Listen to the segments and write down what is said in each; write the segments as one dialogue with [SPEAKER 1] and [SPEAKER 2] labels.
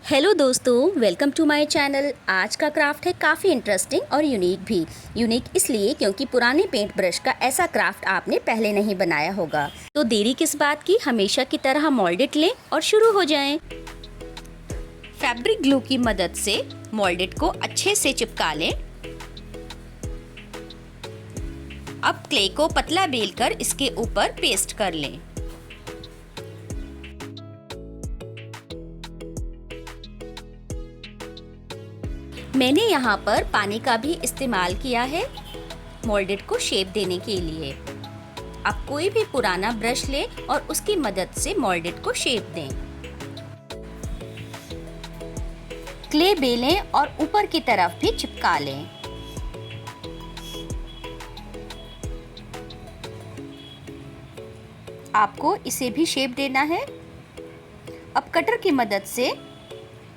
[SPEAKER 1] Hello दोस्तों, welcome to my channel. आज का क्राफ्ट है काफ़ी इंटरेस्टिंग और यूनिक भी। यूनिक इसलिए क्योंकि पुराने पेंट ब्रश का ऐसा क्राफ्ट आपने पहले नहीं बनाया होगा। तो देरी किस बात की, हमेशा की तरह मोल्डेड लें और शुरू हो जाएं। फैब्रिक ग्लू की मदद से मोल्डेड को अच्छे से चिपका लें। अब क्ले को पतला बेलकर इसके ऊपर पेस्ट कर लें। मैंने यहाँ पर पानी का भी इस्तेमाल किया है मोल्डेड को शेप देने के लिए। आप कोई भी पुराना ब्रश लें और उसकी मदद से मोल्डेड को शेप दें। क्ले बेलें और ऊपर की तरफ भी चिपका लें। आपको इसे भी शेप देना है। अब कटर की मदद से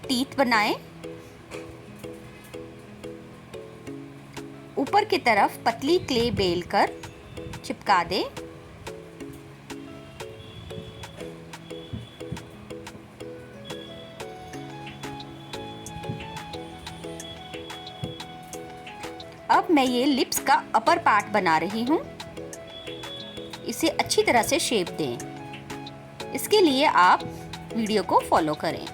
[SPEAKER 1] टीथ बनाएं। ऊपर की तरफ पतली क्ले बेल कर चिपका दें। अब मैं ये लिप्स का अपर पार्ट बना रही हूँ। इसे अच्छी तरह से शेप दें। इसके लिए आप वीडियो को फॉलो करें।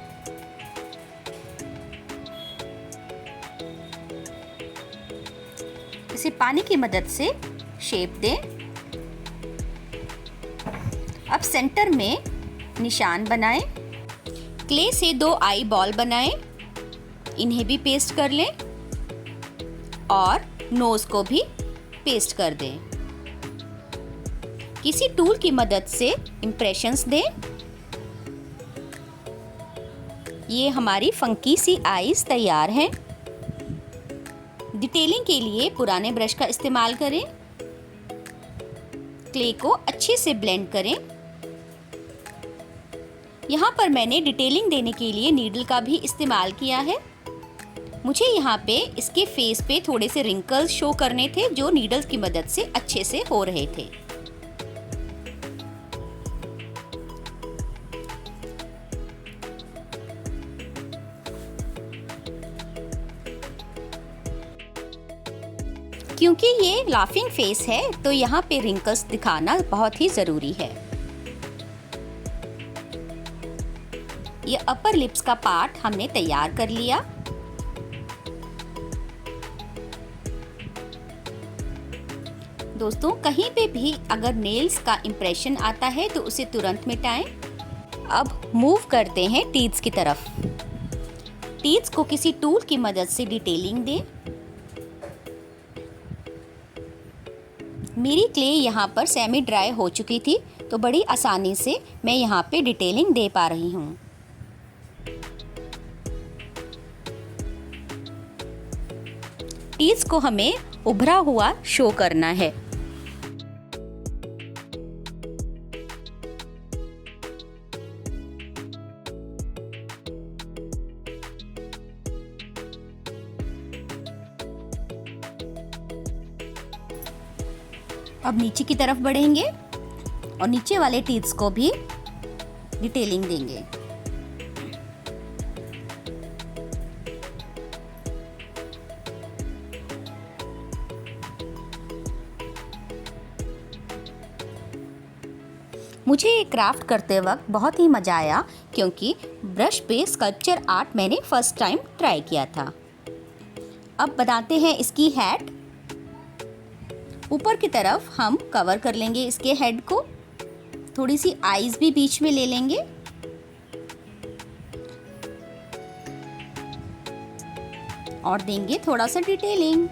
[SPEAKER 1] इसे पानी की मदद से शेप दें। अब सेंटर में निशान बनाएं। क्ले से 2 आई बॉल बनाएं। इन्हें भी पेस्ट कर लें और नोज को भी पेस्ट कर दें। किसी टूल की मदद से इंप्रेशंस दें। ये हमारी फंकी सी आईज तैयार हैं। डिटेलिंग के लिए पुराने ब्रश का इस्तेमाल करें। क्ले को अच्छे से ब्लेंड करें। यहाँ पर मैंने डिटेलिंग देने के लिए नीडल का भी इस्तेमाल किया है। मुझे यहाँ पे इसके फेस पे थोड़े से रिंकल्स शो करने थे जो नीडल्स की मदद से अच्छे से हो रहे थे। क्योंकि ये लाफिंग फेस है तो यहाँ पे रिंकल्स दिखाना बहुत ही जरूरी है। ये अपर लिप्स का पार्ट हमने तैयार कर लिया। दोस्तों, कहीं पे भी अगर नेल्स का इंप्रेशन आता है तो उसे तुरंत मिटाएं। अब मूव करते हैं टीथ्स की तरफ। टीथ्स को किसी टूल की मदद से डिटेलिंग दें। मेरी क्ले यहाँ पर सेमी ड्राई हो चुकी थी तो बड़ी आसानी से मैं यहाँ पे डिटेलिंग दे पा रही हूँ। टीथ्स को हमें उभरा हुआ शो करना है। अब नीचे की तरफ बढ़ेंगे और नीचे वाले टीथ्स को भी डिटेलिंग देंगे। मुझे ये क्राफ्ट करते वक्त बहुत ही मज़ा आया क्योंकि ब्रश पे स्कल्पचर आर्ट मैंने फर्स्ट टाइम ट्राई किया था। अब बनाते हैं इसकी हेड। ऊपर की तरफ हम कवर कर लेंगे इसके हेड को। थोड़ी सी आईज भी बीच में ले लेंगे। और देंगे थोड़ा सा डिटेलिंग।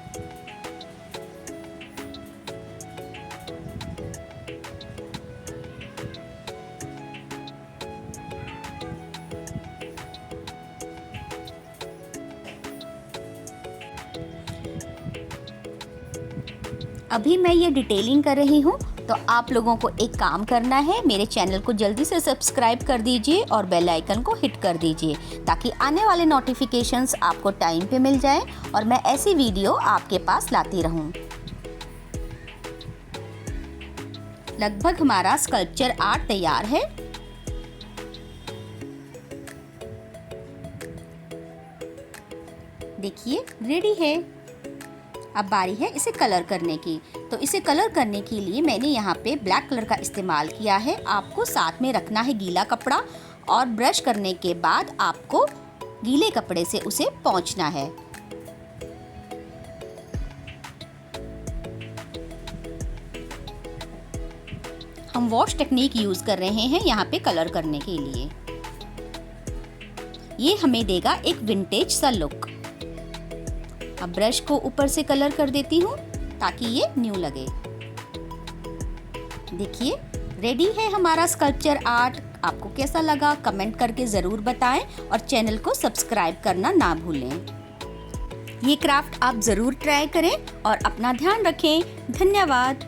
[SPEAKER 1] अभी मैं ये डिटेलिंग कर रही हूँ तो आप लोगों को एक काम करना है, मेरे चैनल को जल्दी से सब्सक्राइब कर दीजिए और बेल आइकन को हिट कर दीजिए ताकि आने वाले नोटिफिकेशंस आपको टाइम पे मिल जाए और मैं ऐसी वीडियो आपके पास लाती रहूँ। लगभग हमारा स्कल्पचर आर्ट तैयार है। देखिए रेडी है। अब बारी है इसे कलर करने की। तो इसे कलर करने के लिए मैंने यहाँ पे ब्लैक कलर का इस्तेमाल किया है। आपको साथ में रखना है गीला कपड़ा और ब्रश करने के बाद आपको गीले कपड़े से उसे पोंछना है। हम वॉश टेक्निक यूज कर रहे हैं यहाँ पे कलर करने के लिए। ये हमें देगा एक विंटेज सा लुक। अब ब्रश को ऊपर से कलर कर देती हूँ ताकि ये न्यू लगे। देखिए रेडी है हमारा स्कल्पचर आर्ट। आपको कैसा लगा कमेंट करके ज़रूर बताएं और चैनल को सब्सक्राइब करना ना भूलें। ये क्राफ्ट आप ज़रूर ट्राई करें और अपना ध्यान रखें। धन्यवाद।